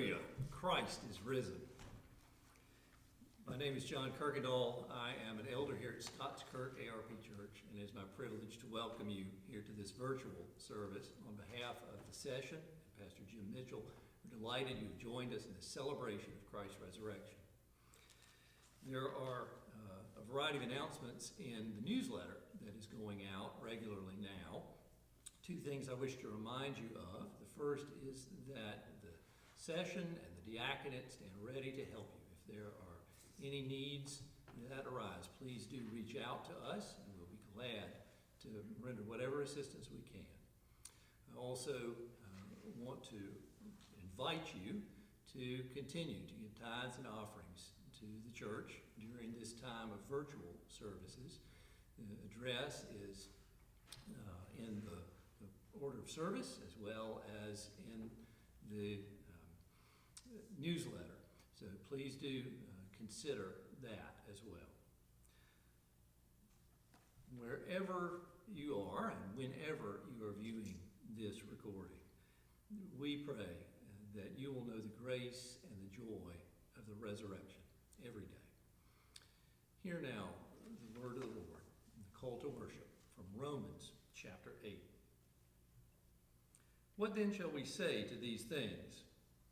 Hallelujah. Christ is risen. My name is John Kirkendall. I am an elder here at Scots Kirk ARP Church, and it is my privilege to welcome you here to this virtual service on behalf of the session and Pastor Jim Mitchell. We're delighted you've joined us in the celebration of Christ's resurrection. There are a variety of announcements in the newsletter that is going out regularly now. Two things I wish to remind you of. The first is that the session and the diaconate stand ready to help you. If there are any needs that arise, please do reach out to us, and we'll be glad to render whatever assistance we can. I also want to invite you to continue to give tithes and offerings to the church during this time of virtual services. The address is in the order of service as well as in the newsletter. So please do consider that as well. Wherever you are and whenever you are viewing this recording, we pray that you will know the grace and the joy of the resurrection every day. Hear now the word of the Lord, the call to worship from Romans chapter 8. What then shall we say to these things?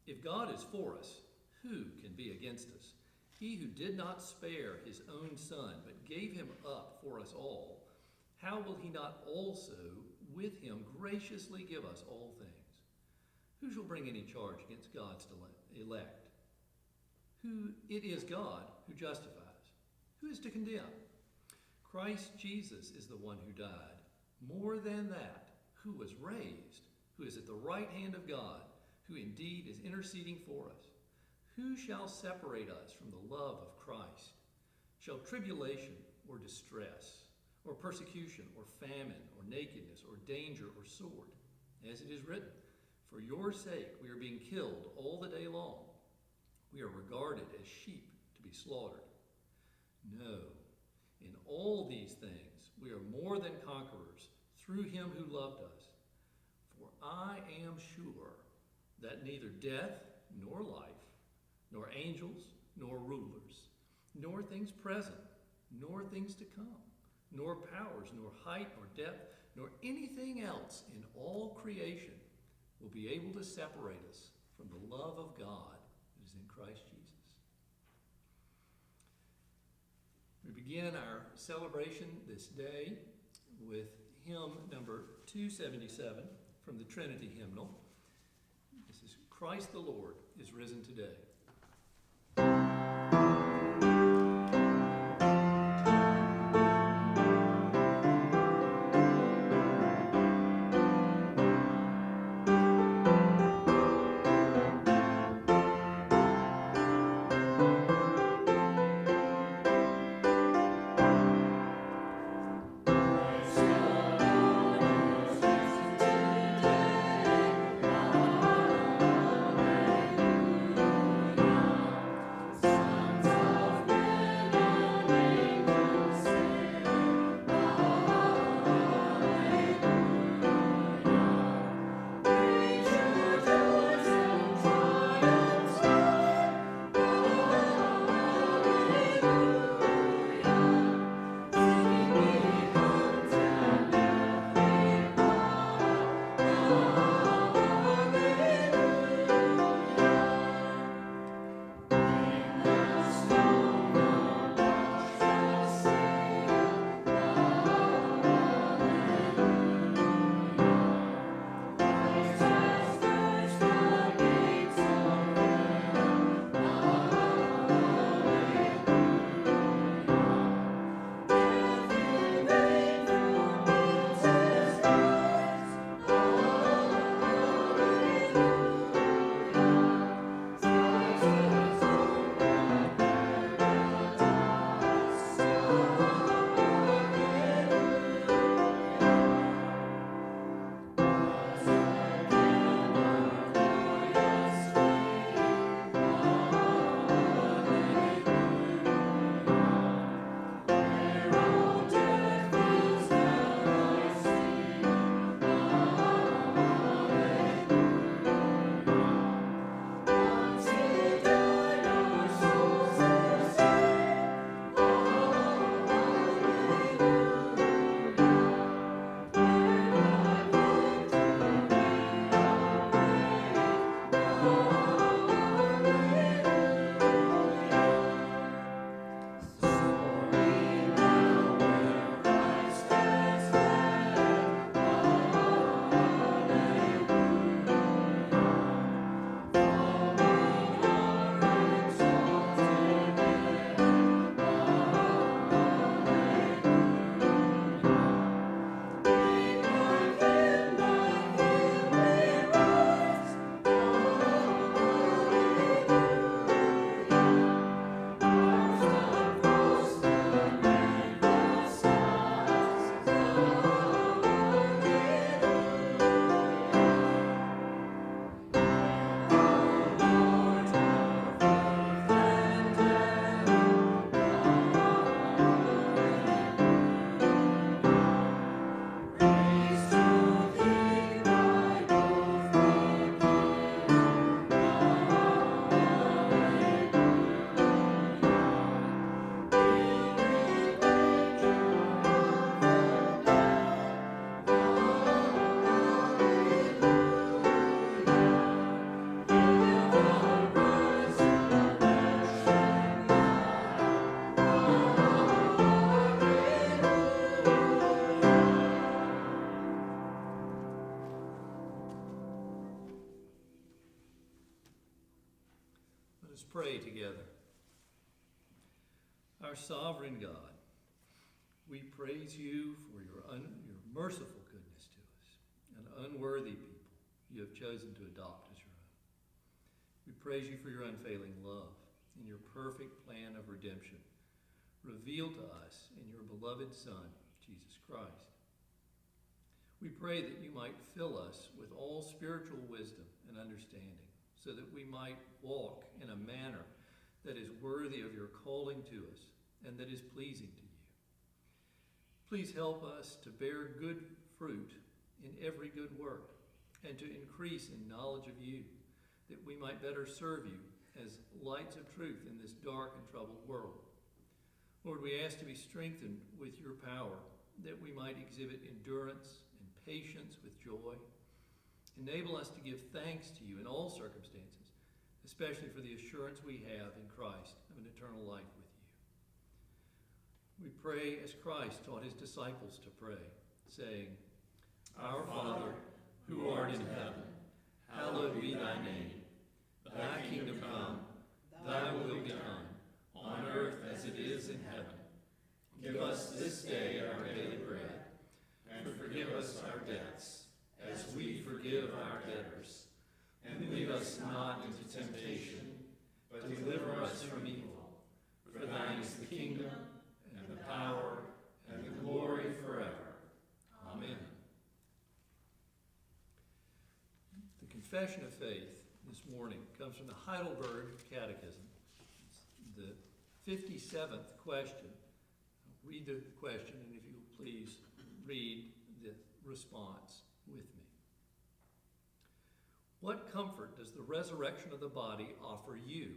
If God is for us, who can be against us? He who did not spare his own son, but gave him up for us all, how will he not also with him graciously give us all things? Who shall bring any charge against God's elect? It is God who justifies. Who is to condemn? Christ Jesus is the one who died. More than that, who was raised, who is at the right hand of God, who indeed is interceding for us. Who shall separate us from the love of Christ? Shall tribulation or distress, or persecution, or famine, or nakedness, or danger, or sword? As it is written, for your sake we are being killed all the day long. We are regarded as sheep to be slaughtered. No, in all these things we are more than conquerors through him who loved us. For I am sure that neither death nor life, nor angels, nor rulers, nor things present, nor things to come, nor powers, nor height, nor depth, nor anything else in all creation will be able to separate us from the love of God that is in Christ Jesus. We begin our celebration this day with hymn number 277 from the Trinity hymnal. This is Christ the Lord is risen today. Hallelujah. Let's pray together. Our sovereign God, we praise you for your merciful goodness to us, an unworthy people you have chosen to adopt as your own. We praise you for your unfailing love and your perfect plan of redemption, revealed to us in your beloved Son, Jesus Christ. We pray that you might fill us with all spiritual wisdom and understanding, so that we might walk in a manner that is worthy of your calling to us and that is pleasing to you. Please help us to bear good fruit in every good work and to increase in knowledge of you, that we might better serve you as lights of truth in this dark and troubled world. Lord, we ask to be strengthened with your power, that we might exhibit endurance and patience with joy. Enable us to give thanks to you in all circumstances, especially for the assurance we have in Christ of an eternal life with you. We pray as Christ taught his disciples to pray, saying, Our Father, who art in heaven, hallowed be thy name. Thy kingdom come, thy will be done, on earth as it is in heaven. Give us this day our daily bread, and forgive us our debts, as we forgive our debtors. And lead us not into temptation, but deliver us from evil. For thine is the kingdom, and the power, and the glory forever. Amen. The Confession of Faith this morning comes from the Heidelberg Catechism. It's the 57th question. I'll read the question, and if you will please read the response with me. What comfort does the resurrection of the body offer you?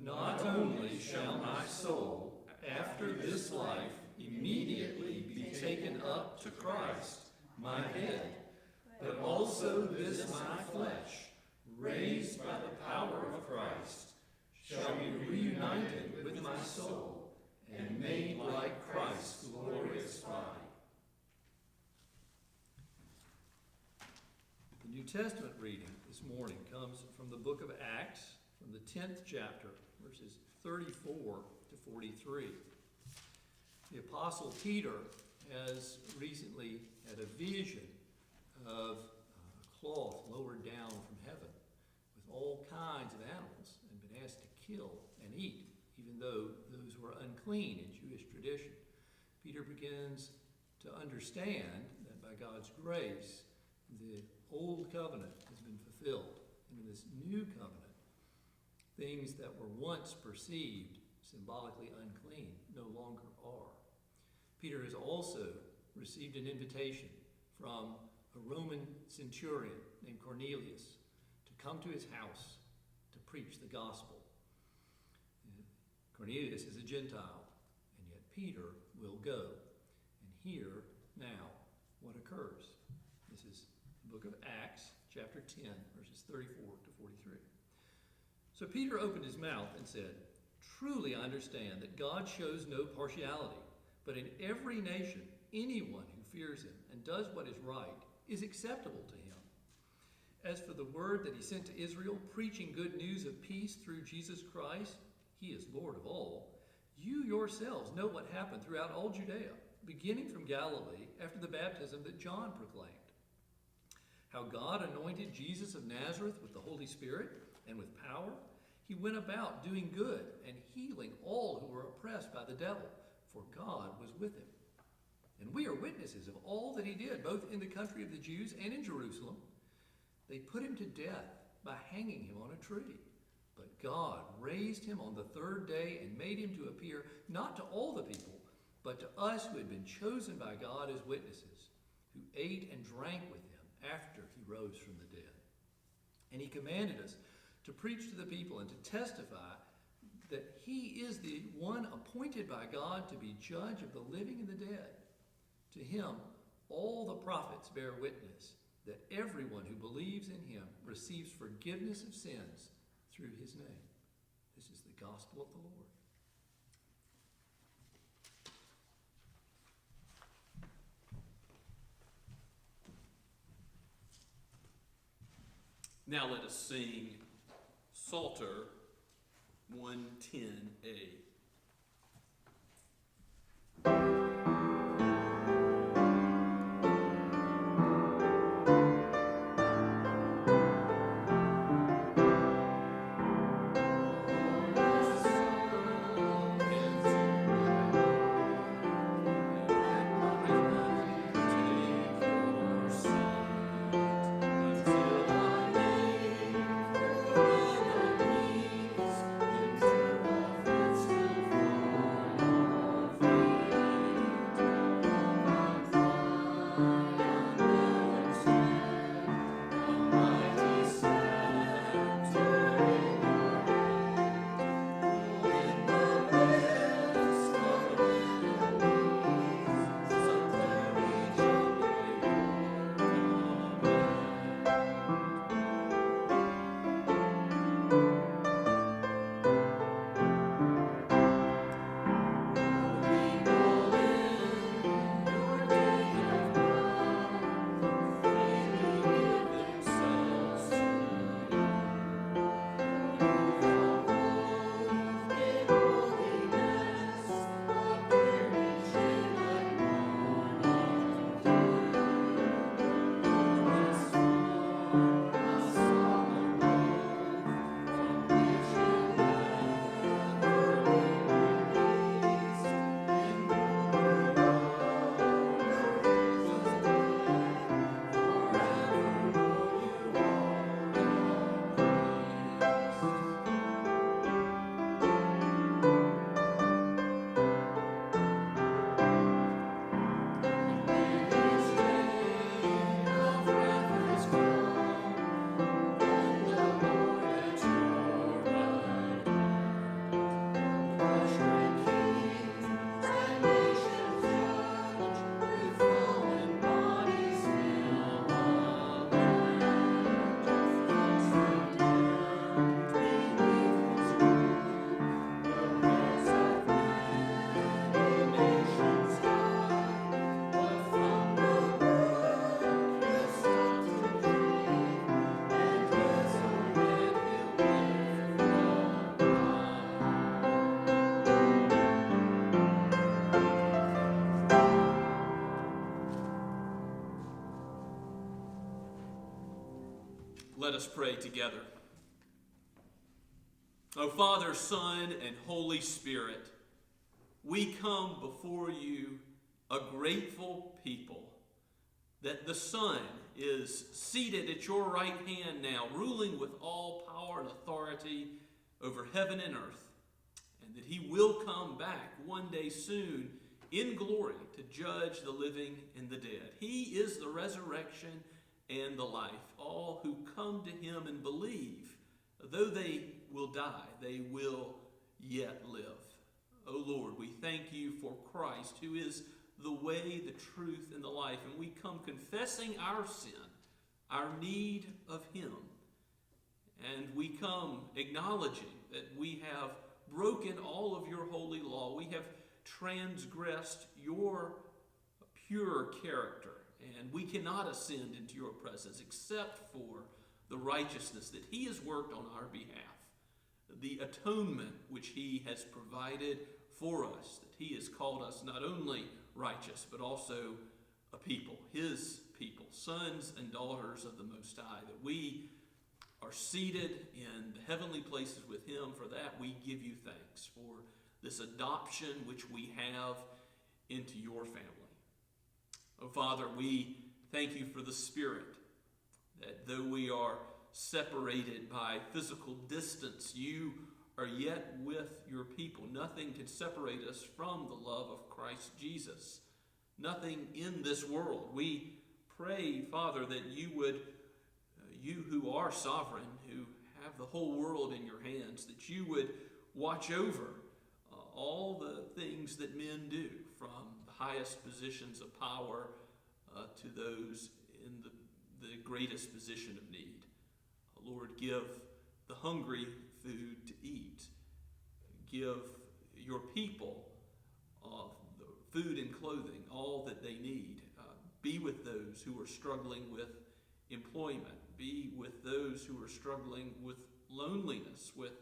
Not only shall my soul, after this life, immediately be taken up to Christ, my head, but also this my flesh, raised by the power of Christ, shall be reunited with my soul and made like Christ's glorious body. The New Testament reading this morning comes from the book of Acts, from the 10th chapter, verses 34 to 43. The Apostle Peter has recently had a vision of a cloth lowered down from heaven with all kinds of animals and been asked to kill and eat, even though those were unclean in Jewish tradition. Peter begins to understand that by God's grace, the old covenant has been fulfilled. And in this new covenant, things that were once perceived symbolically unclean no longer are. Peter has also received an invitation from a Roman centurion named Cornelius to come to his house to preach the gospel. Cornelius is a Gentile, and yet Peter will go and hear now what occurs. This is the book of Acts, chapter 10, verses 34 to 43. So Peter opened his mouth and said, Truly I understand that God shows no partiality, but in every nation, anyone who fears him and does what is right is acceptable to him. As for the word that he sent to Israel, preaching good news of peace through Jesus Christ, he is Lord of all. You yourselves know what happened throughout all Judea, beginning from Galilee after the baptism that John proclaimed. How God anointed Jesus of Nazareth with the Holy Spirit and with power. He went about doing good and healing all who were oppressed by the devil, for God was with him. And we are witnesses of all that he did, both in the country of the Jews and in Jerusalem. They put him to death by hanging him on a tree. But God raised him on the third day and made him to appear not to all the people, but to us who had been chosen by God as witnesses, who ate and drank with him after he rose from the dead. And he commanded us to preach to the people and to testify that he is the one appointed by God to be judge of the living and the dead. To him, all the prophets bear witness that everyone who believes in him receives forgiveness of sins through his name. This is the gospel of the Lord. Now let us sing Psalter 110a. Let us pray together. O Father, Son, and Holy Spirit, we come before you a grateful people that the Son is seated at your right hand now, ruling with all power and authority over heaven and earth, and that he will come back one day soon in glory to judge the living and the dead. He is the resurrection and the life. All who come to him and believe, though they will die, they will yet live. O Lord, we thank you for Christ, who is the way, the truth, and the life. And we come confessing our sin, our need of him. And we come acknowledging that we have broken all of your holy law. We have transgressed your pure character. And we cannot ascend into your presence except for the righteousness that he has worked on our behalf, the atonement which he has provided for us, that he has called us not only righteous, but also a people, his people, sons and daughters of the Most High, that we are seated in the heavenly places with him. For that, we give you thanks for this adoption which we have into your family. Oh, Father, we thank you for the Spirit, that though we are separated by physical distance, you are yet with your people. Nothing can separate us from the love of Christ Jesus. Nothing in this world. We pray, Father, that you would, you who are sovereign, who have the whole world in your hands, that you would watch over all the things that men do, from the highest positions of power to those in the greatest position of need. Lord, give the hungry food to eat. Give your people the food and clothing, all that they need. Be with those who are struggling with employment. Be with those who are struggling with loneliness, with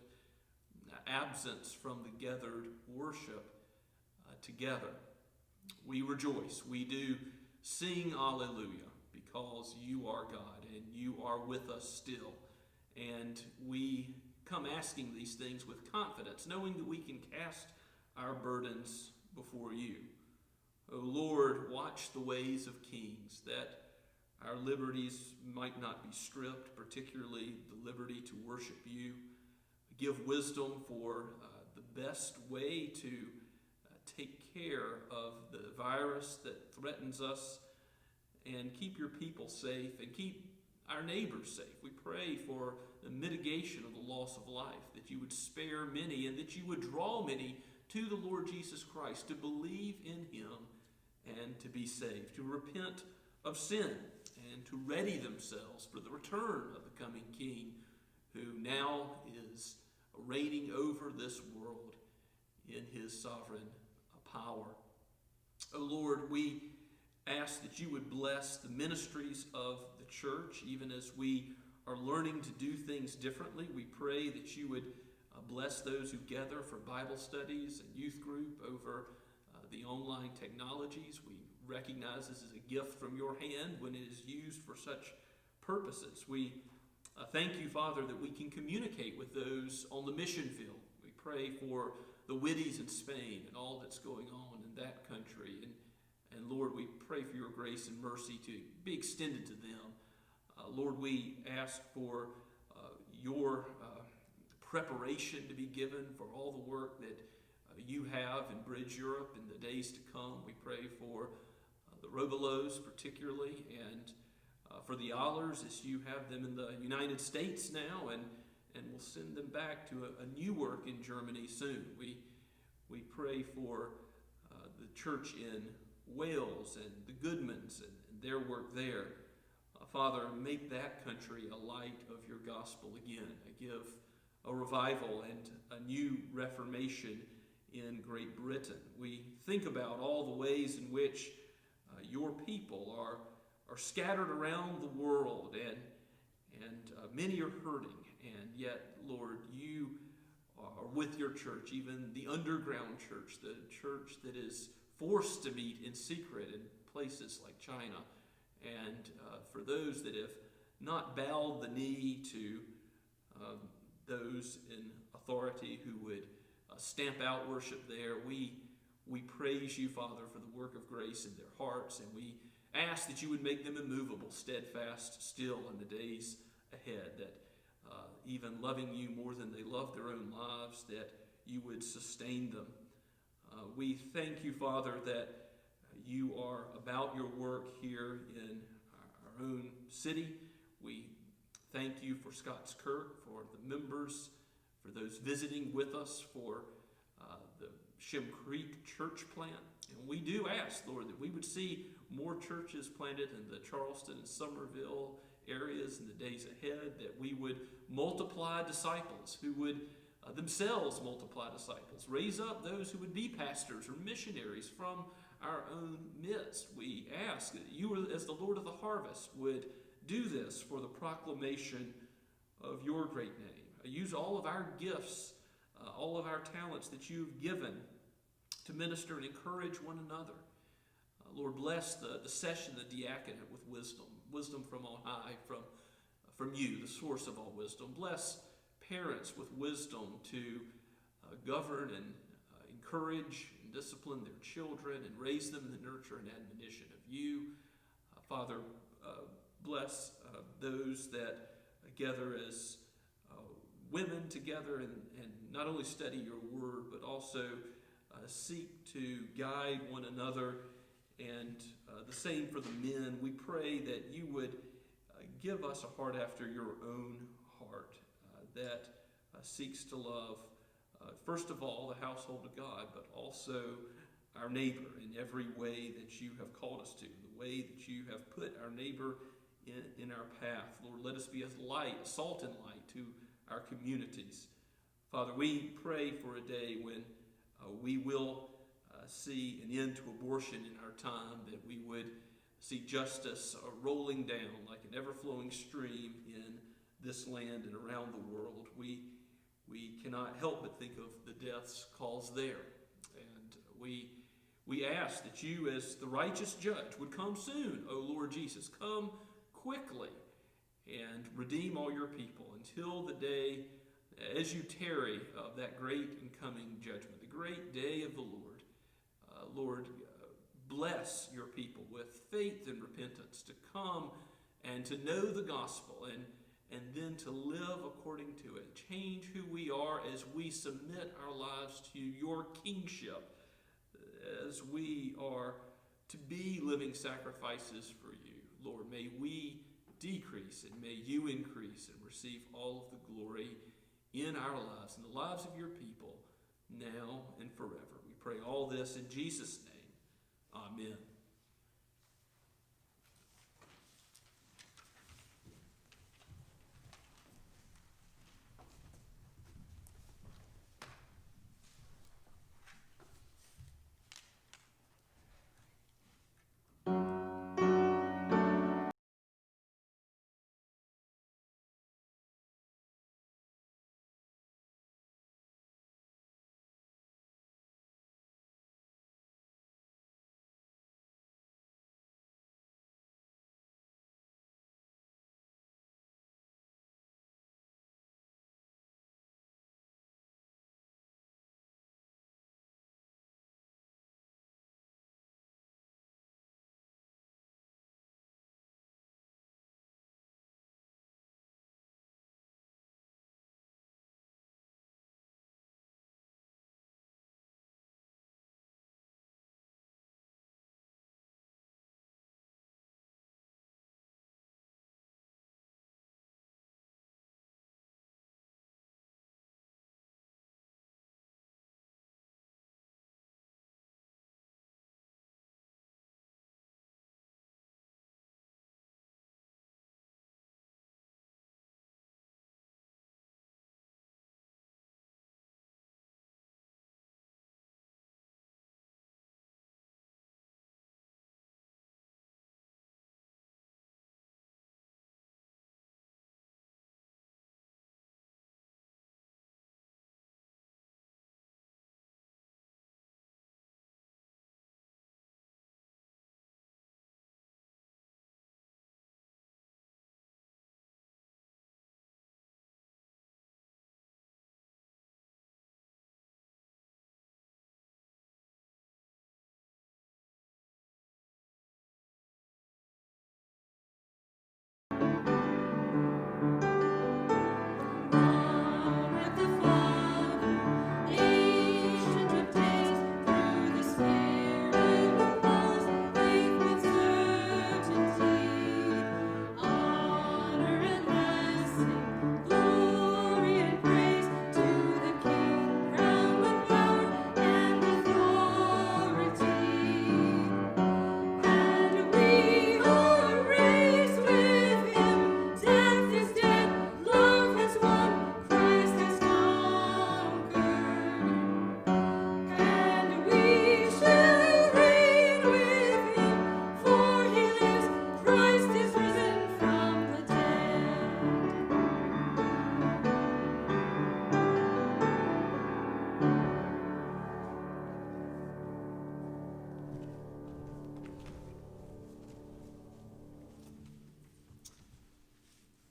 absence from the gathered worship together. We rejoice. We do sing Alleluia because you are God and you are with us still. And we come asking these things with confidence, knowing that we can cast our burdens before you. O Lord, watch the ways of kings, that our liberties might not be stripped, particularly the liberty to worship you. Give wisdom for the best way to take care of the virus that threatens us, and keep your people safe and keep our neighbors safe. We pray for the mitigation of the loss of life, that you would spare many and that you would draw many to the Lord Jesus Christ, to believe in him and to be saved, to repent of sin and to ready themselves for the return of the coming King, who now is reigning over this world in his sovereign power. O Lord, we ask that you would bless the ministries of the church, even as we are learning to do things differently. We pray that you would bless those who gather for Bible studies and youth group over the online technologies. We recognize this as a gift from your hand when it is used for such purposes. We thank you, Father, that we can communicate with those on the mission field. We pray for the Whitties in Spain and all that's going on in that country. And Lord, we pray for your grace and mercy to be extended to them. Lord, we ask for your preparation to be given for all the work that you have in Bridge Europe in the days to come. We pray for the Robelos particularly, and for the Allers as you have them in the United States now, and we'll send them back to a new work in Germany soon. We pray for the church in Wales and the Goodmans and their work there. Father, make that country a light of your gospel again. Give a revival and a new reformation in Great Britain. We think about all the ways in which your people are scattered around the world, and many are hurting, and yet, Lord, you are with your church, even the underground church, the church that is forced to meet in secret in places like China. And for those that have not bowed the knee to those in authority who would stamp out worship there, we praise you, Father, for the work of grace in their hearts, and we ask that you would make them immovable, steadfast still in the days ahead, that even loving you more than they love their own lives, that you would sustain them. We thank you, Father, that you are about your work here in our own city. We thank you for Scots Kirk, for the members, for those visiting with us, for the Shem Creek church plant. And we do ask, Lord, that we would see more churches planted in the Charleston and Summerville areas in the days ahead, that we would multiply disciples who would themselves multiply disciples, raise up those who would be pastors or missionaries from our own midst. We ask that you, as the Lord of the harvest, would do this for the proclamation of your great name. Use all of our gifts, all of our talents that you've given to minister and encourage one another. Lord, bless the session, the diaconate, with wisdom from on high, from you, the source of all wisdom. Bless parents with wisdom to govern and encourage and discipline their children and raise them in the nurture and admonition of you. Father, bless those that gather as women together and not only study your word, but also seek to guide one another, and the same for the men. We pray that you would give us a heart after your own heart that seeks to love, first of all, the household of God, but also our neighbor in every way that you have called us to, the way that you have put our neighbor in our path. Lord, let us be as light, salt and light to our communities. Father, we pray for a day when we will see an end to abortion in our time, that we would see justice rolling down like an ever-flowing stream in this land and around the world. We cannot help but think of the death's cause there. And we ask that you, as the righteous judge, would come soon, O Lord Jesus. Come quickly and redeem all your people until the day, as you tarry, of that great and coming judgment, the great day of the Lord. Lord, bless your people with faith and repentance to come and to know the gospel and then to live according to it. Change who we are as we submit our lives to your kingship, as we are to be living sacrifices for you. Lord, may we decrease and may you increase and receive all of the glory in our lives, in the lives of your people, now and forever. We pray all this in Jesus' name. Amen.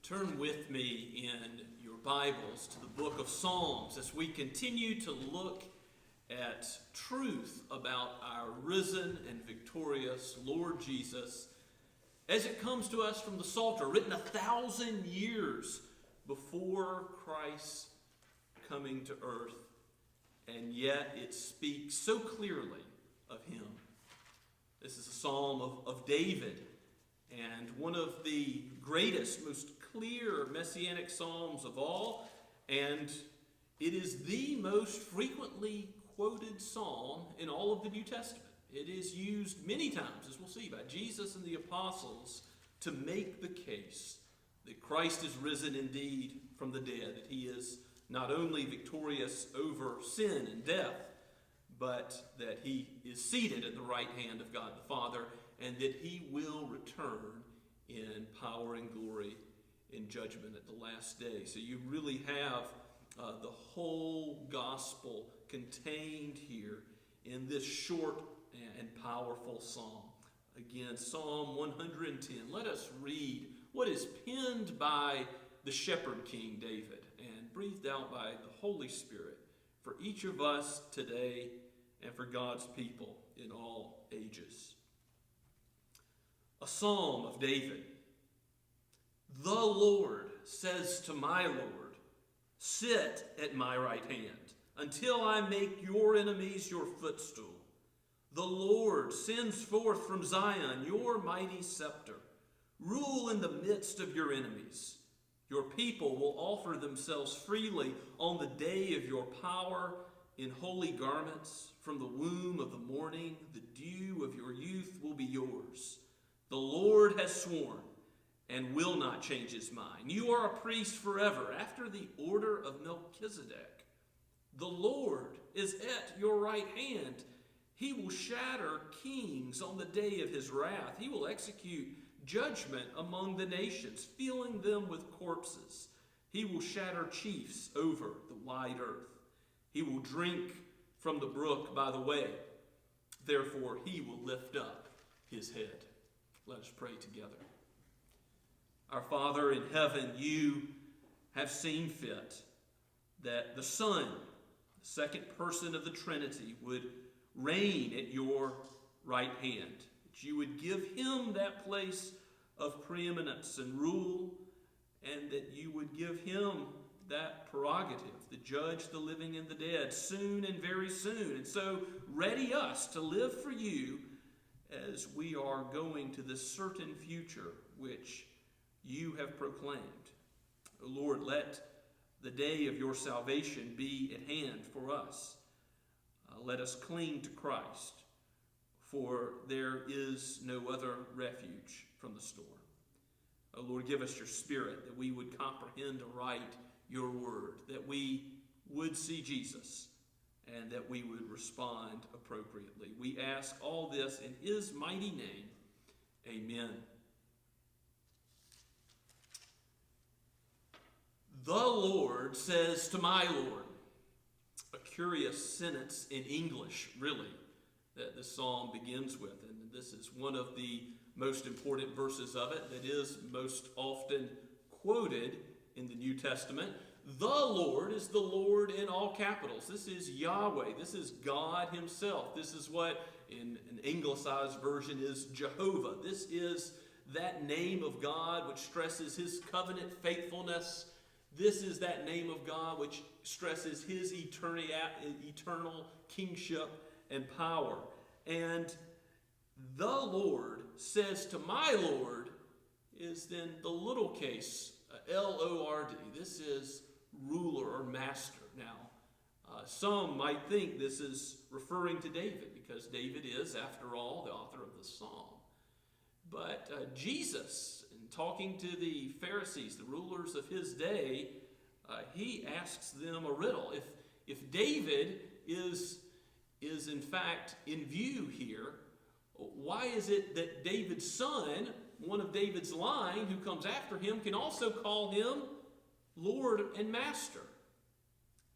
Turn with me in your Bibles to the book of Psalms as we continue to look at truth about our risen and victorious Lord Jesus as it comes to us from the Psalter, written 1,000 years before Christ's coming to earth, and yet it speaks so clearly of him. This is a psalm of David, and one of the greatest, most clear messianic psalms of all, and it is the most frequently quoted psalm in all of the New Testament. It is used many times, as we'll see, by Jesus and the apostles to make the case that Christ is risen indeed from the dead, that he is not only victorious over sin and death, but that he is seated at the right hand of God the Father, and that he will return in power and glory in judgment at the last day. So you really have the whole gospel contained here in this short and powerful psalm. Again, Psalm 110. Let us read what is penned by the shepherd king David and breathed out by the Holy Spirit for each of us today and for God's people in all ages. A psalm of David. The Lord says to my Lord, sit at my right hand until I make your enemies your footstool. The Lord sends forth from Zion your mighty scepter. Rule in the midst of your enemies. Your people will offer themselves freely on the day of your power in holy garments. From the womb of the morning, the dew of your youth will be yours. The Lord has sworn and will not change his mind. You are a priest forever, after the order of Melchizedek. The Lord is at your right hand. He will shatter kings on the day of his wrath. He will execute judgment among the nations, filling them with corpses. He will shatter chiefs over the wide earth. He will drink from the brook by the way. Therefore, he will lift up his head. Let us pray together. Our Father in heaven, you have seen fit that the Son, the second person of the Trinity, would reign at your right hand, that you would give him that place of preeminence and rule, and that you would give him that prerogative to judge the living and the dead soon and very soon. And so ready us to live for you as we are going to this certain future which you have proclaimed. O Lord, let the day of your salvation be at hand for us. Let us cling to Christ, for there is no other refuge from the storm. O Lord, give us your Spirit that we would comprehend aright your word, that we would see Jesus, and that we would respond appropriately. We ask all this in his mighty name. Amen. The Lord says to my Lord. A curious sentence in English, really, that the psalm begins with. And this is one of the most important verses of it that is most often quoted in the New Testament. The Lord is the Lord in all capitals. This is Yahweh. This is God himself. This is what in an anglicized version is Jehovah. This is that name of God which stresses his covenant faithfulness. This is that name of God which stresses his eternal kingship and power. And the Lord says to my Lord is then the little case, L-O-R-D. This is ruler or master. Now, some might think this is referring to David because David is, after all, the author of the psalm. But Jesus, in talking to the Pharisees, the rulers of his day, he asks them a riddle. If David is in fact in view here, why is it that David's son, one of David's line who comes after him, can also call him Lord and Master?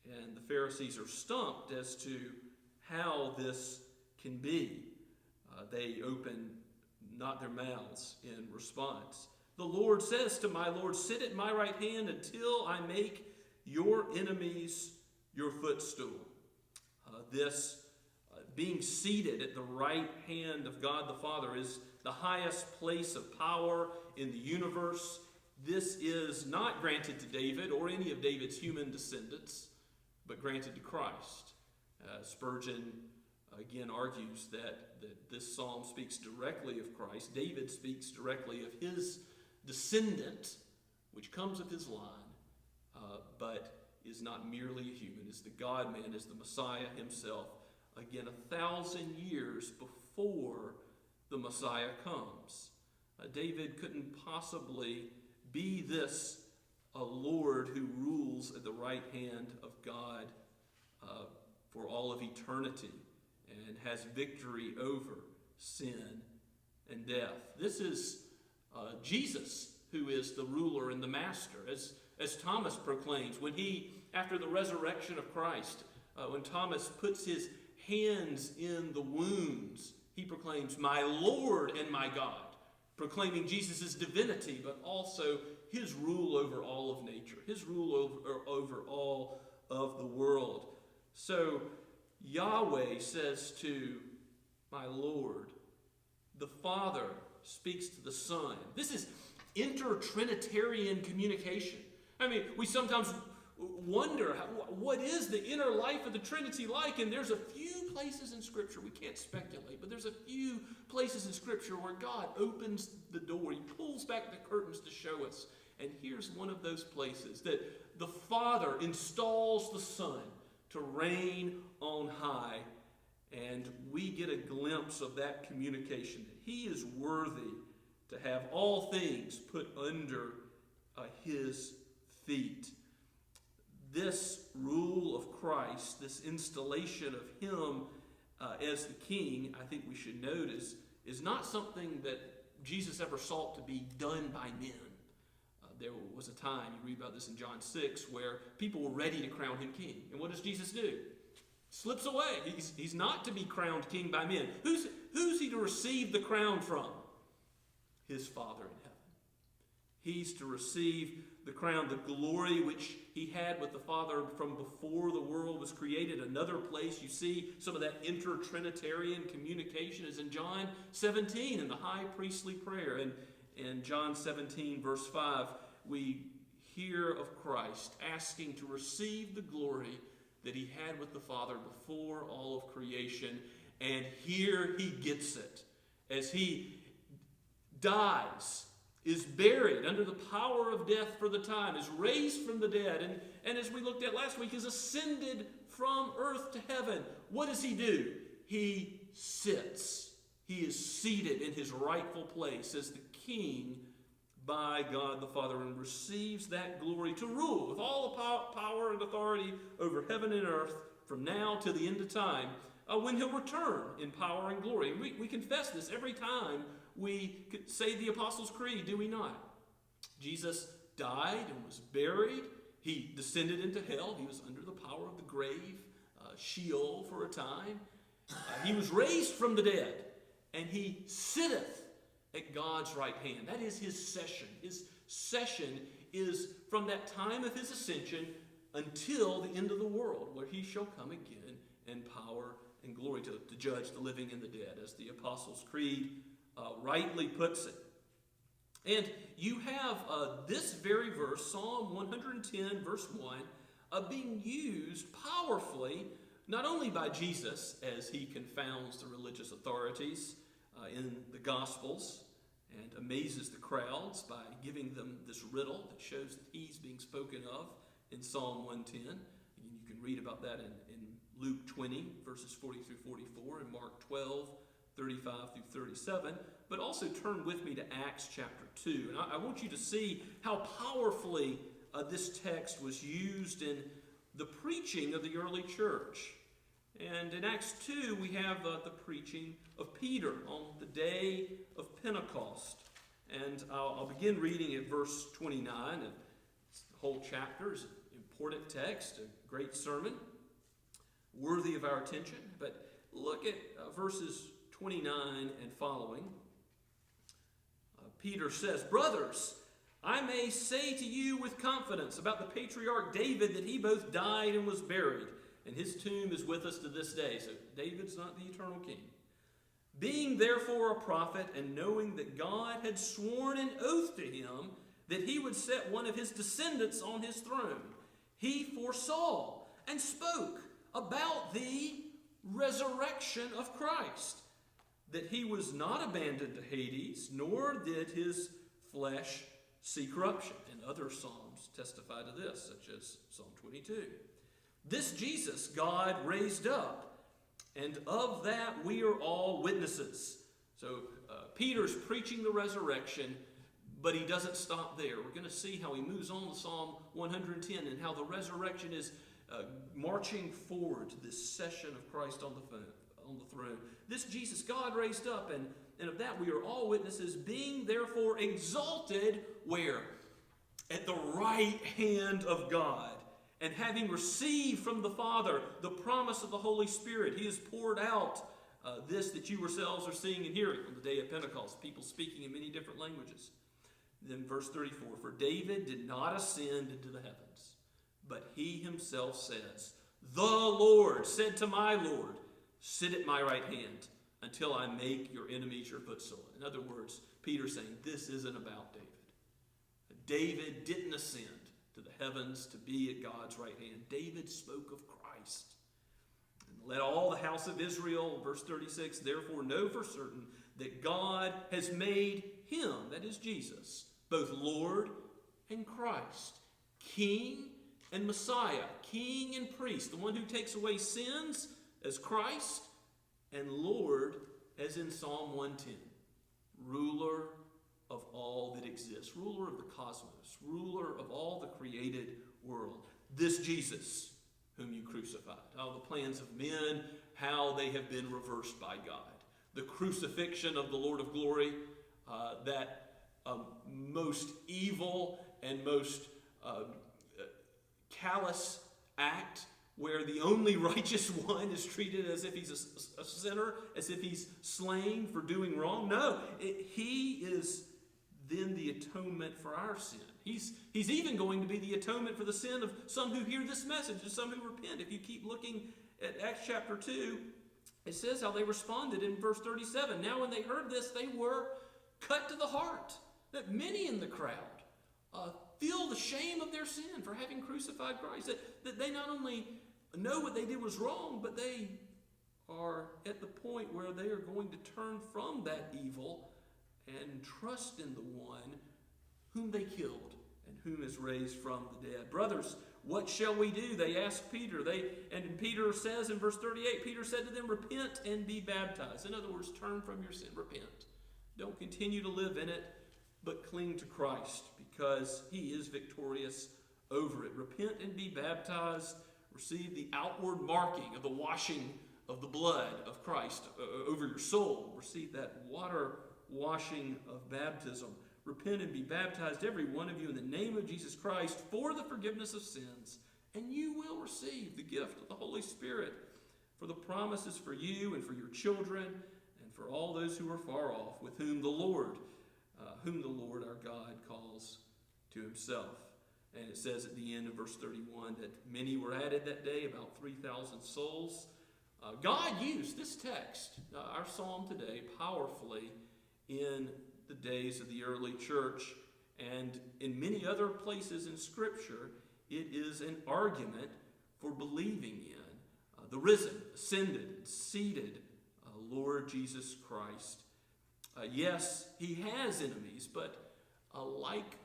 And the Pharisees are stumped as to how this can be. They open not their mouths in response. The Lord says to my Lord, sit at my right hand until I make your enemies your footstool. Being seated at the right hand of God the Father is the highest place of power in the universe. This is not granted to David or any of David's human descendants, but granted to Christ. Spurgeon again argues that this psalm speaks directly of Christ. David speaks directly of his descendant, which comes of his line, but is not merely a human, is the God-man, is the Messiah himself. Again, 1,000 years before the Messiah comes. David couldn't possibly be this a Lord who rules at the right hand of God for all of eternity and has victory over sin and death. This is Jesus who is the ruler and the master, as Thomas proclaims when he, after the resurrection of Christ, when Thomas puts his hands in the wounds, he proclaims, "My Lord and my God," proclaiming Jesus' divinity, but also his rule over all of nature, his rule over all of the world. So Yahweh says to my Lord, the Father speaks to the Son. This is inter-Trinitarian communication. I mean, we sometimes wonder, what is the inner life of the Trinity like? And there's a few places in Scripture, we can't speculate, but there's a few places in Scripture where God opens the door. He pulls back the curtains to show us. And here's one of those places, that the Father installs the Son to reign on high. And we get a glimpse of that communication, that he is worthy to have all things put under his feet. This rule of Christ, this installation of him as the king, I think we should notice, is not something that Jesus ever sought to be done by men. There was a time, you read about this in John 6, where people were ready to crown him king. And what does Jesus do? Slips away. He's not to be crowned king by men. Who's he to receive the crown from? His Father in heaven. He's to receive the crown, the glory which he had with the Father from before the world was created. Another place you see some of that inter-Trinitarian communication is in John 17 in the high priestly prayer. And in John 17 verse 5, we hear of Christ asking to receive the glory that he had with the Father before all of creation. And here he gets it as he dies, is buried under the power of death for the time, is raised from the dead, and as we looked at last week, is ascended from earth to heaven. What does he do? He sits. He is seated in his rightful place as the king by God the Father, and receives that glory to rule with all the power and authority over heaven and earth from now to the end of time, when he'll return in power and glory. We confess this every time we say the Apostles' Creed, do we not? Jesus died and was buried. He descended into hell. He was under the power of the grave, Sheol for a time. He was raised from the dead, and he sitteth at God's right hand. That is his session. His session is from that time of his ascension until the end of the world, where he shall come again in power and glory to judge the living and the dead, as the Apostles' Creed rightly puts it. And you have this very verse, Psalm 110, verse 1, being used powerfully, not only by Jesus as he confounds the religious authorities in the Gospels and amazes the crowds by giving them this riddle that shows that he's being spoken of in Psalm 110. And you can read about that in Luke 20, verses 40 through 44, and Mark 12, 35 through 37. But also turn with me to Acts chapter 2. And I want you to see how powerfully this text was used in the preaching of the early church. And in Acts 2, we have the preaching of Peter on the day of Pentecost. And I'll begin reading at verse 29. And the whole chapter is an important text, a great sermon, worthy of our attention. But look at verses 29 and following. Peter says, "Brothers, I may say to you with confidence about the patriarch David that he both died and was buried, and his tomb is with us to this day." So David's not the eternal king. "Being therefore a prophet, and knowing that God had sworn an oath to him that he would set one of his descendants on his throne, he foresaw and spoke about the resurrection of Christ, that he was not abandoned to Hades, nor did his flesh see corruption." And other psalms testify to this, such as Psalm 22. "This Jesus God raised up, and of that we are all witnesses." So Peter's preaching the resurrection, but he doesn't stop there. We're going to see how he moves on to Psalm 110 and how the resurrection is marching forward to this session of Christ on the throne. "This Jesus God raised up, and of that we are all witnesses, being therefore exalted," where? "At the right hand of God, And having received from the Father the promise of the Holy Spirit, he has poured out this that you yourselves are seeing and hearing on the day of Pentecost, people speaking in many different languages. Then verse 34, for David did not ascend into the heavens, but he himself says, the Lord said to my Lord, sit at my right hand until I make your enemies your footstool. In other words, Peter's saying this isn't about David. David didn't ascend to the heavens to be at God's right hand. David spoke of Christ. And let all the house of Israel, verse 36, therefore know for certain that God has made him, that is Jesus, both Lord and Christ, King and Messiah, King and priest, the one who takes away sins as Christ, and Lord as in Psalm 110, ruler of all that exists, ruler of the cosmos, ruler of all the created world. This Jesus whom you crucified. Oh, the plans of men, how they have been reversed by God. The crucifixion of the Lord of glory, that most evil and most callous act where the only righteous one is treated as if he's a sinner, as if he's slain for doing wrong. No, he is then the atonement for our sin. He's even going to be the atonement for the sin of some who hear this message and some who repent. If you keep looking at Acts chapter 2, it says how they responded in verse 37. Now when they heard this, they were cut to the heart. That many in the crowd feel the shame of their sin for having crucified Christ. That they not only know what they did was wrong, but they are at the point where they are going to turn from that evil and trust in the one whom they killed and whom is raised from the dead. Brothers, what shall we do? They asked Peter. And Peter says in verse 38, Peter said to them, repent and be baptized. In other words, turn from your sin. Repent. Don't continue to live in it, but cling to Christ because he is victorious over it. Repent and be baptized. Receive the outward marking of the washing of the blood of Christ over your soul. Receive that water washing of baptism. Repent and be baptized, every one of you, in the name of Jesus Christ for the forgiveness of sins, and you will receive the gift of the Holy Spirit. For the promise is for you and for your children and for all those who are far off, with whom the Lord our God calls to himself. And it says at the end of verse 31 that many were added that day, about 3,000 souls. God used this text, our psalm today, powerfully in the days of the early church, and in many other places in Scripture, it is an argument for believing in the risen, ascended, seated Lord Jesus Christ. Yes, he has enemies, but like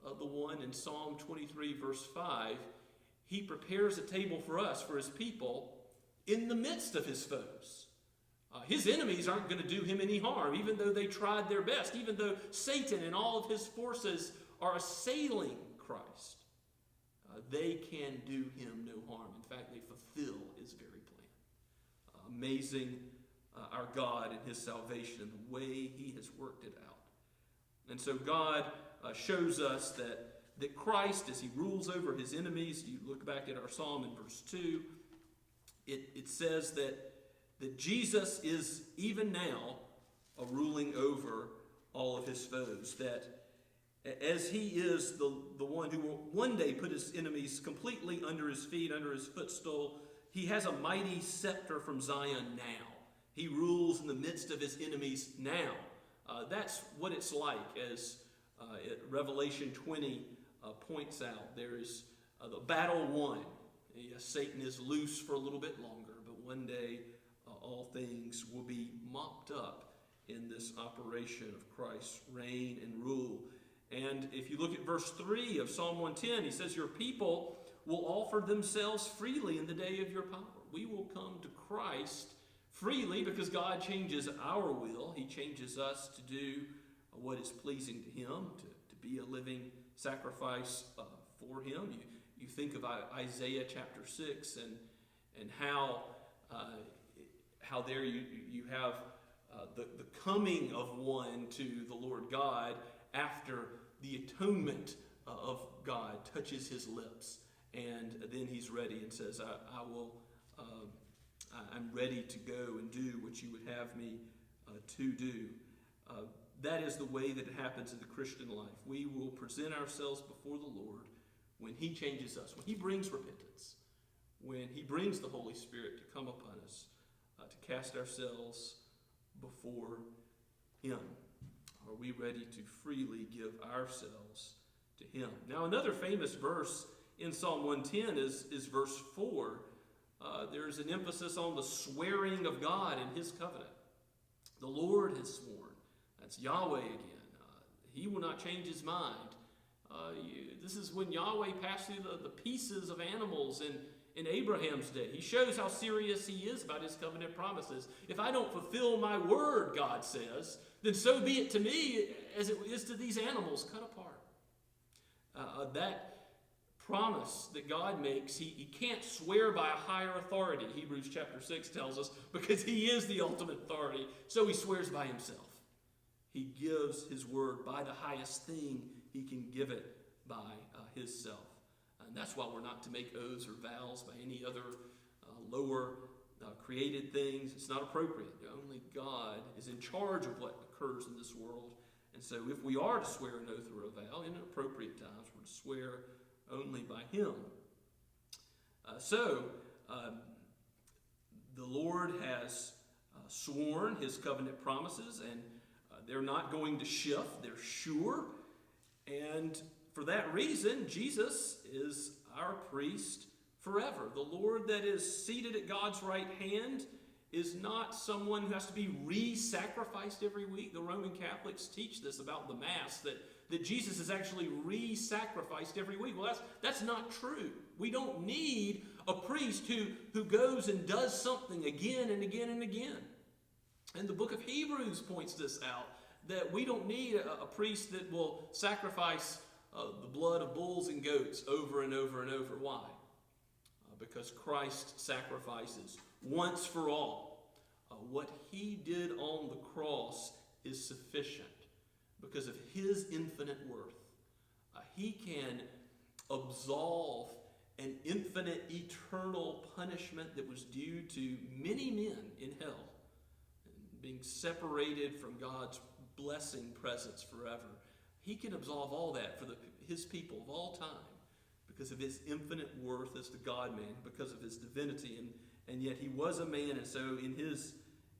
the one in Psalm 23, verse 5, he prepares a table for us, for his people, in the midst of his foes. His enemies aren't going to do him any harm, even though they tried their best, even though Satan and all of his forces are assailing Christ. They can do him no harm. In fact, they fulfill his very plan. Amazing, our God and his salvation and the way he has worked it out. And so God shows us that Christ, as he rules over his enemies, you look back at our psalm in verse 2, it says that Jesus is even now ruling over all of his foes. That as he is the one who will one day put his enemies completely under his feet, under his footstool, he has a mighty scepter from Zion now. He rules in the midst of his enemies now. That's what it's like, as Revelation 20 points out. There is the battle won. Yes, Satan is loose for a little bit longer, but one day all things will be mopped up in this operation of Christ's reign and rule. And if you look at verse 3 of Psalm 110, he says, your people will offer themselves freely in the day of your power. We will come to Christ freely because God changes our will. He changes us to do what is pleasing to him, to be a living sacrifice for him. You think of Isaiah chapter 6 and how there you have the coming of one to the Lord God after the atonement of God touches his lips And then he's ready and says, I'm ready to go and do what you would have me to do. That is the way that it happens in the Christian life. We will present ourselves before the Lord when he changes us, when he brings repentance, when he brings the Holy Spirit to come upon us, to cast ourselves before him. Are we ready to freely give ourselves to him? Now, another famous verse in Psalm 110 is verse 4. There's an emphasis on the swearing of God in his covenant. The Lord has sworn. That's Yahweh again. He will not change his mind. This is when Yahweh passed through the pieces of animals in Abraham's day. He shows how serious he is about his covenant promises. If I don't fulfill my word, God says, then so be it to me as it is to these animals cut apart. That promise that God makes, he can't swear by a higher authority, Hebrews chapter 6 tells us, because he is the ultimate authority, so he swears by himself. He gives his word by the highest thing he can give it by his self. And that's why we're not to make oaths or vows by any other lower created things. It's not appropriate. Only God is in charge of what occurs in this world. And so if we are to swear an oath or a vow, in appropriate times, we're to swear only by him. The Lord has sworn his covenant promises, and they're not going to shift. They're sure. And for that reason, Jesus is our priest forever. The Lord that is seated at God's right hand is not someone who has to be re-sacrificed every week. The Roman Catholics teach this about the Mass, that Jesus is actually re-sacrificed every week. Well, that's not true. We don't need a priest who goes and does something again and again and again. And the book of Hebrews points this out, that we don't need a priest that will sacrifice the blood of bulls and goats over and over and over. Why? Because Christ sacrifices once for all. What he did on the cross is sufficient because of his infinite worth. He can absolve an infinite eternal punishment that was due to many men in hell, being separated from God's blessing presence forever. He can absolve all that for his people of all time because of his infinite worth as the God-man, because of his divinity. And yet he was a man, and so in his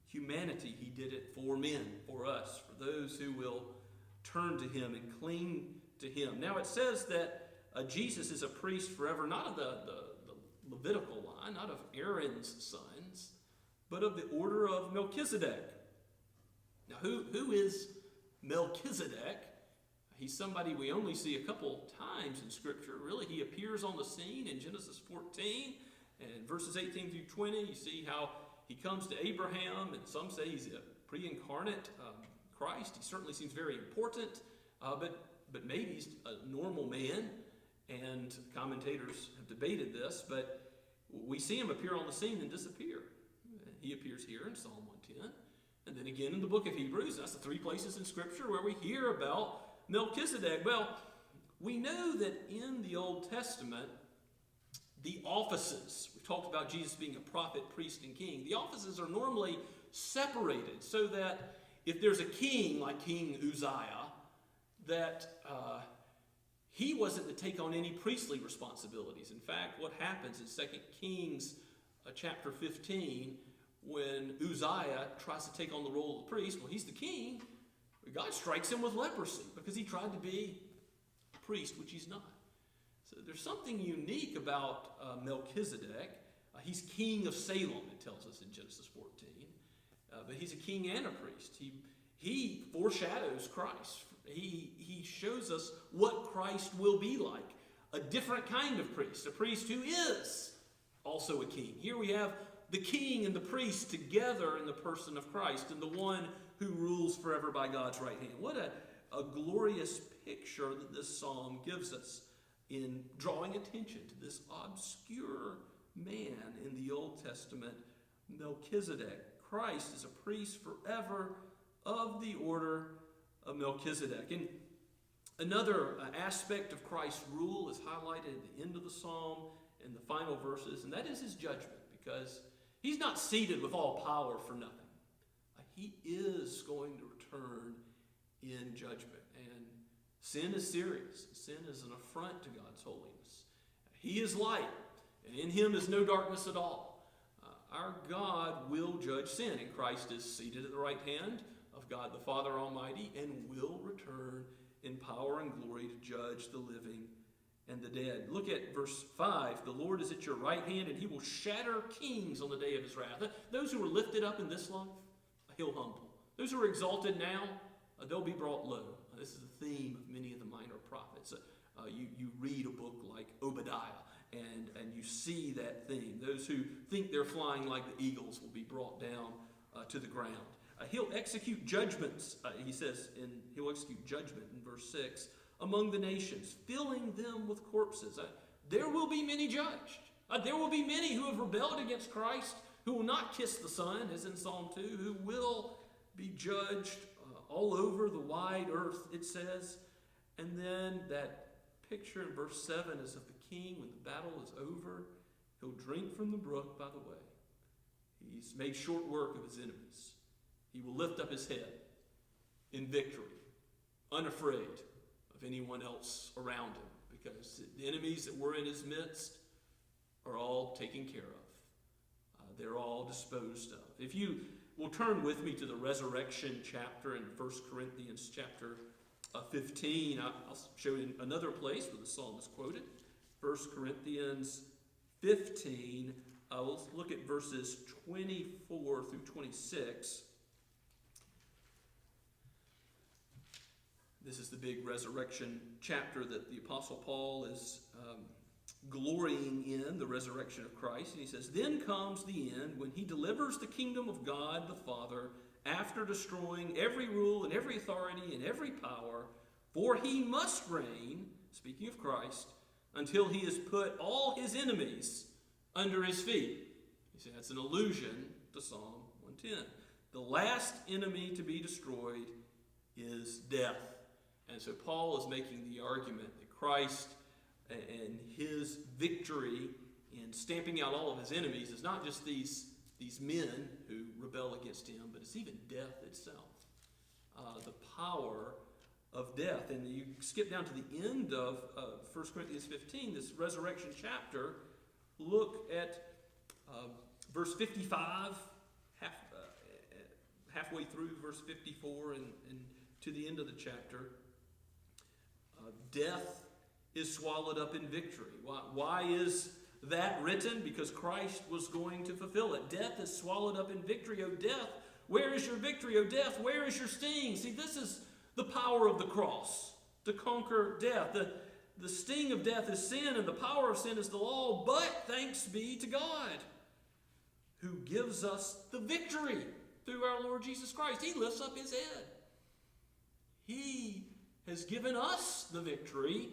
humanity he did it for men, for us, for those who will turn to him and cling to him. Now it says that Jesus is a priest forever, not of the Levitical line, not of Aaron's sons, but of the order of Melchizedek. Now who is Melchizedek? He's somebody we only see a couple times in Scripture. Really, he appears on the scene in Genesis 14 and verses 18 through 20. You see how he comes to Abraham, and some say he's a pre-incarnate Christ. He certainly seems very important, but maybe he's a normal man, and commentators have debated this, but we see him appear on the scene and disappear. He appears here in Psalm 110, and then again in the book of Hebrews. That's the three places in Scripture where we hear about Melchizedek. Well, we know that in the Old Testament, the offices, we've talked about Jesus being a prophet, priest, and king. The offices are normally separated so that if there's a king like King Uzziah, that he wasn't to take on any priestly responsibilities. In fact, what happens in 2 Kings chapter 15, when Uzziah tries to take on the role of the priest, well, he's the king. God strikes him with leprosy because he tried to be a priest, which he's not. So there's something unique about Melchizedek. He's king of Salem, it tells us in Genesis 14. But he's a king and a priest. He foreshadows Christ. He shows us what Christ will be like. A different kind of priest. A priest who is also a king. Here we have the king and the priest together in the person of Christ, and the one who rules forever by God's right hand. What a glorious picture that this psalm gives us in drawing attention to this obscure man in the Old Testament, Melchizedek. Christ is a priest forever of the order of Melchizedek. And Another aspect of Christ's rule is highlighted at the end of the psalm in the final verses, and that is his judgment, because he's not seated with all power for nothing. He is going to return in judgment, and sin is serious. Sin is an affront to God's holiness. He is light, and in him is no darkness at all. Our God will judge sin, and Christ is seated at the right hand of God the Father Almighty and will return in power and glory to judge the living and the dead. Look at verse 5. The Lord is at your right hand, and he will shatter kings on the day of his wrath. Those who are lifted up in this life, he'll humble. Those who are exalted now, they'll be brought low. This is the theme of many of the minor prophets. You read a book like Obadiah, and you see that theme. Those who think they're flying like the eagles will be brought down to the ground. He'll execute judgments, he says, he'll execute judgment in verse 6, among the nations, filling them with corpses. There will be many judged. There will be many who have rebelled against Christ, who will not kiss the Son, as in Psalm 2, who will be judged all over the wide earth, it says. And then that picture in verse 7 is of the king when the battle is over. He'll drink from the brook by the way. He's made short work of his enemies. He will lift up his head in victory, unafraid of anyone else around him, because the enemies that were in his midst are all taken care of. They're all disposed of. If you will turn with me to the resurrection chapter in 1 Corinthians chapter 15, I'll show you another place where the psalm is quoted. 1 Corinthians 15, we'll look at verses 24 through 26. This is the big resurrection chapter that the Apostle Paul is glorying in, the resurrection of Christ. And he says, then comes the end when he delivers the kingdom of God the Father after destroying every rule and every authority and every power, for he must reign, speaking of Christ, until he has put all his enemies under his feet. You see, that's an allusion to Psalm 110. The last enemy to be destroyed is death. And so Paul is making the argument that Christ and his victory in stamping out all of his enemies is not just these men who rebel against him, but it's even death itself. The power of death. And you skip down to the end of 1 Corinthians 15, this resurrection chapter. Look at verse 55, halfway through verse 54 and to the end of the chapter. Death is swallowed up in victory. Why is that written? Because Christ was going to fulfill it. Death is swallowed up in victory. O death, where is your victory? O death, where is your sting? See, this is the power of the cross, to conquer death. The sting of death is sin, and the power of sin is the law. But thanks be to God, who gives us the victory through our Lord Jesus Christ. He lifts up his head. He has given us the victory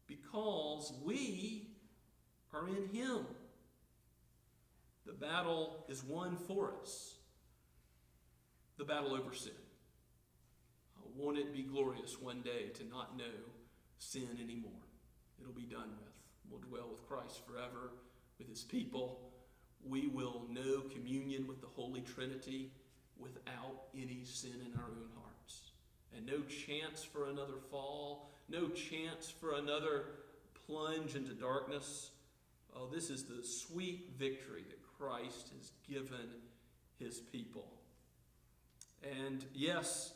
because we are in him. The battle is won for us. The battle over sin. Won't it be glorious one day to not know sin anymore? It'll be done with. We'll dwell with Christ forever, with his people. We will know communion with the Holy Trinity without any sin in our own hearts. And no chance for another fall, no chance for another plunge into darkness. Oh, this is the sweet victory that Christ has given his people. And yes,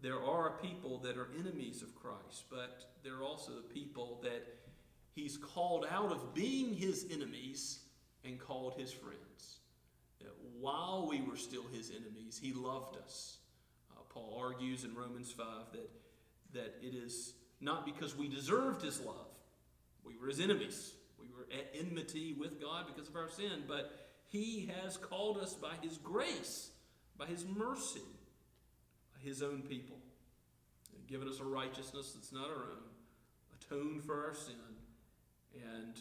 there are people that are enemies of Christ, but there are also the people that he's called out of being his enemies and called his friends. That while we were still his enemies, he loved us. Paul argues in Romans 5 that it is not because we deserved his love. We were his enemies. We were at enmity with God because of our sin, but he has called us by his grace, by his mercy, by his own people, and given us a righteousness that's not our own, atoned for our sin, and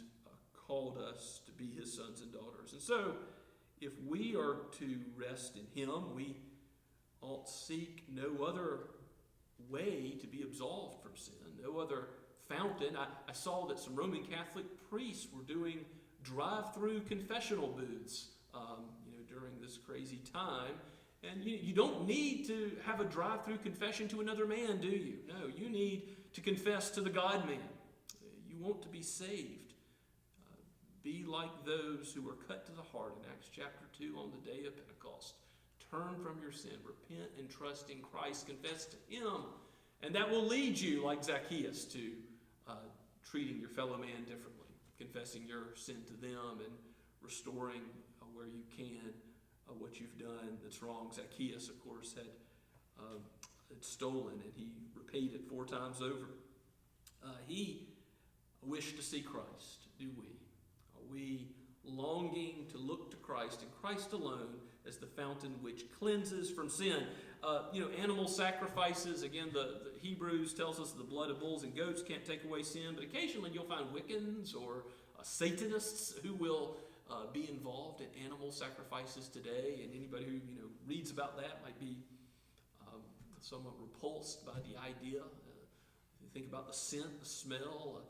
called us to be his sons and daughters. And so, if we are to rest in him, we ought seek no other way to be absolved from sin, no other fountain. I saw that some Roman Catholic priests were doing drive-through confessional booths during this crazy time. And you don't need to have a drive-through confession to another man, do you? No, you need to confess to the God-man. You want to be saved. Be like those who were cut to the heart in Acts chapter 2 on the day of Pentecost. Turn from your sin, repent and trust in Christ, confess to Him, and that will lead you, like Zacchaeus, to treating your fellow man differently, confessing your sin to them and restoring where you can what you've done that's wrong. Zacchaeus, of course, had stolen, and he repaid it 4 times over. He wished to see Christ, do we? Are we longing to look to Christ and Christ alone as the fountain which cleanses from sin? Animal sacrifices, again, the Hebrews tells us the blood of bulls and goats can't take away sin, but occasionally you'll find Wiccans or Satanists who will be involved in animal sacrifices today, and anybody who reads about that might be somewhat repulsed by the idea. You think about the scent, the smell.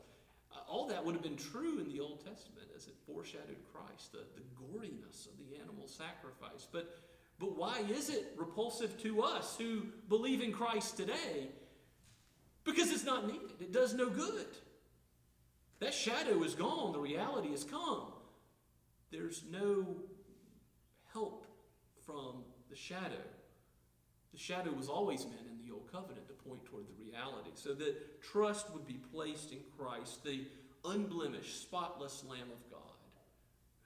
All that would have been true in the Old Testament as it foreshadowed Christ, the goriness of the animal sacrifice. But why is it repulsive to us who believe in Christ today? Because it's not needed. It does no good. That shadow is gone. The reality has come. There's no help from the shadow. The shadow was always meant in the Old Covenant to point toward the reality, so that trust would be placed in Christ, the unblemished, spotless Lamb of God,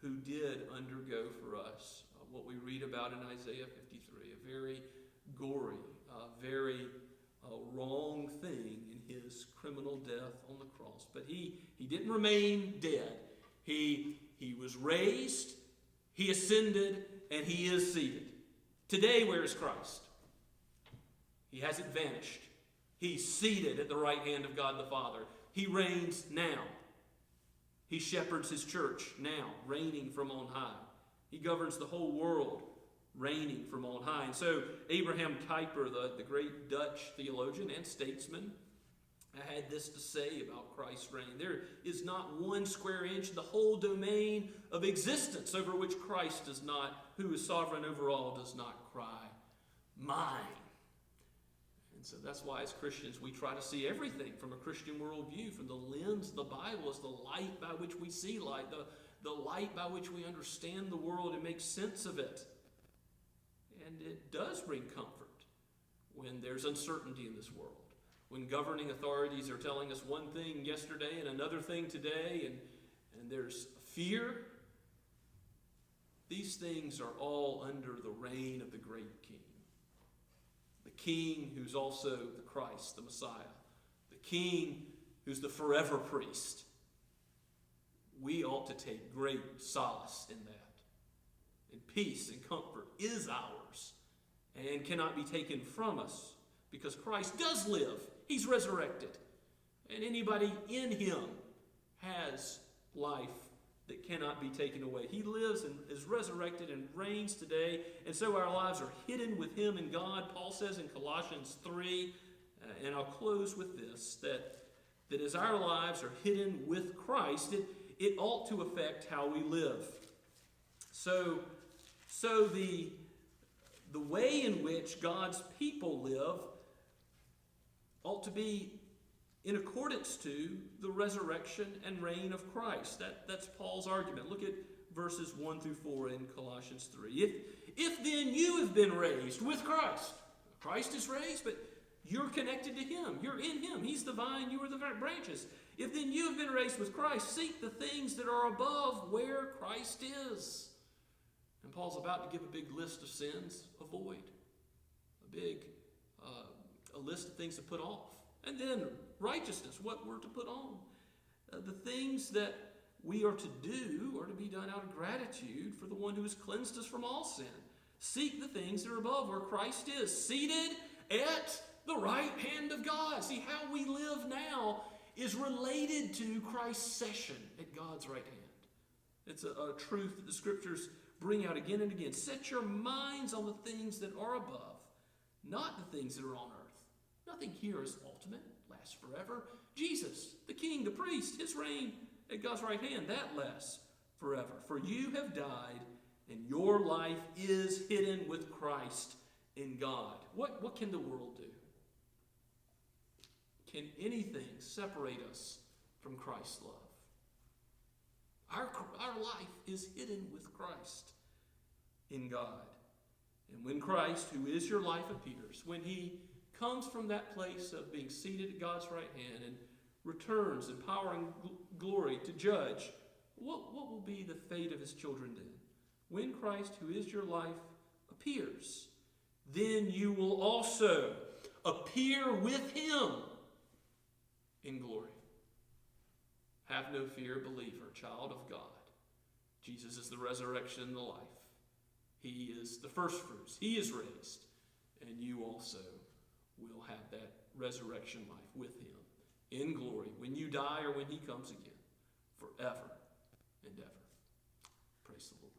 who did undergo for us what we read about in Isaiah 53, a very gory, very wrong thing in his criminal death on the cross. But he didn't remain dead. He was raised, he ascended, and he is seated. Today, where is Christ? He hasn't vanished. He's seated at the right hand of God the Father. He reigns now. He shepherds his church now, reigning from on high. He governs the whole world, reigning from on high. And so Abraham Kuyper, the great Dutch theologian and statesman, had this to say about Christ's reign. There is not 1 square inch in the whole domain of existence over which Christ does not, who is sovereign over all, does not cry, mine. And so that's why as Christians we try to see everything from a Christian worldview, from the lens of the Bible as the light by which we see light, the light by which we understand the world and make sense of it. And it does bring comfort when there's uncertainty in this world. When governing authorities are telling us one thing yesterday and another thing today, and there's fear, these things are all under the reign of the great King. The King who's also the Christ, the Messiah. The King who's the forever priest. We ought to take great solace in that. And peace and comfort is ours and cannot be taken from us because Christ does live. He's resurrected. And anybody in him has life that cannot be taken away. He lives and is resurrected and reigns today. And so our lives are hidden with him in God. Paul says in Colossians 3, and I'll close with this, that as our lives are hidden with Christ, it ought to affect how we live. So the way in which God's people live ought to be in accordance to the resurrection and reign of Christ. That's Paul's argument. Look at verses 1 through 4 in Colossians 3. If then you have been raised with Christ, Christ is raised, but you're connected to him. You're in him. He's the vine, you are the branches. If then you have been raised with Christ, seek the things that are above where Christ is. And Paul's about to give a big list of sins. Avoid. A list of things to put off. And then righteousness, what we're to put on. The things that we are to do are to be done out of gratitude for the one who has cleansed us from all sin. Seek the things that are above where Christ is, seated at the right hand of God. See, how we live now is related to Christ's session at God's right hand. It's a truth that the Scriptures bring out again and again. Set your minds on the things that are above, not the things that are on earth. Nothing here is ultimate, lasts forever. Jesus, the king, the priest, his reign at God's right hand, that lasts forever. For you have died, and your life is hidden with Christ in God. What can the world do? Can anything separate us from Christ's love? Our life is hidden with Christ in God. And when Christ, who is your life, appears, when he comes from that place of being seated at God's right hand and returns in power and glory to judge, what will be the fate of his children then? When Christ, who is your life, appears, then you will also appear with him in glory. Have no fear, believer, child of God. Jesus is the resurrection and the life. He is the first fruits. He is raised. And you also will have that resurrection life with him in glory when you die or when he comes again, forever and ever. Praise the Lord.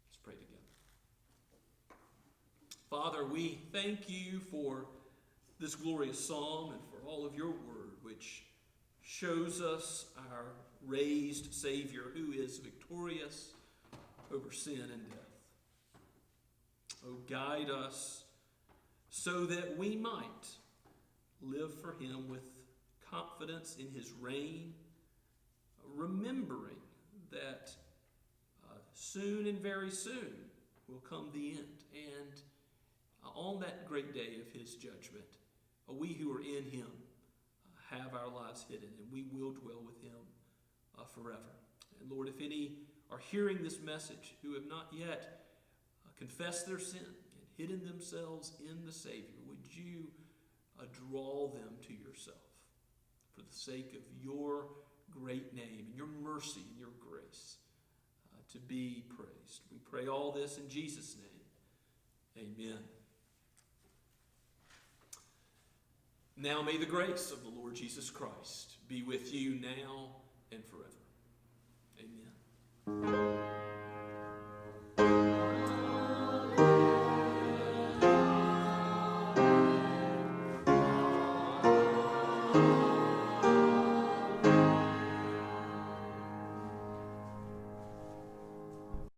Let's pray together. Father, we thank you for this glorious psalm and for all of your word, which shows us our raised Savior who is victorious over sin and death. Oh, guide us so that we might live for him with confidence in his reign, remembering that soon and very soon will come the end. And on that great day of his judgment, we who are in him have our lives hidden, and we will dwell with him forever. And Lord, if any are hearing this message who have not yet confessed their sin and hidden themselves in the Savior, would you draw them to yourself for the sake of your great name and your mercy and your grace to be praised. We pray all this in Jesus' name. Amen. Now may the grace of the Lord Jesus Christ be with you now and forever. Amen.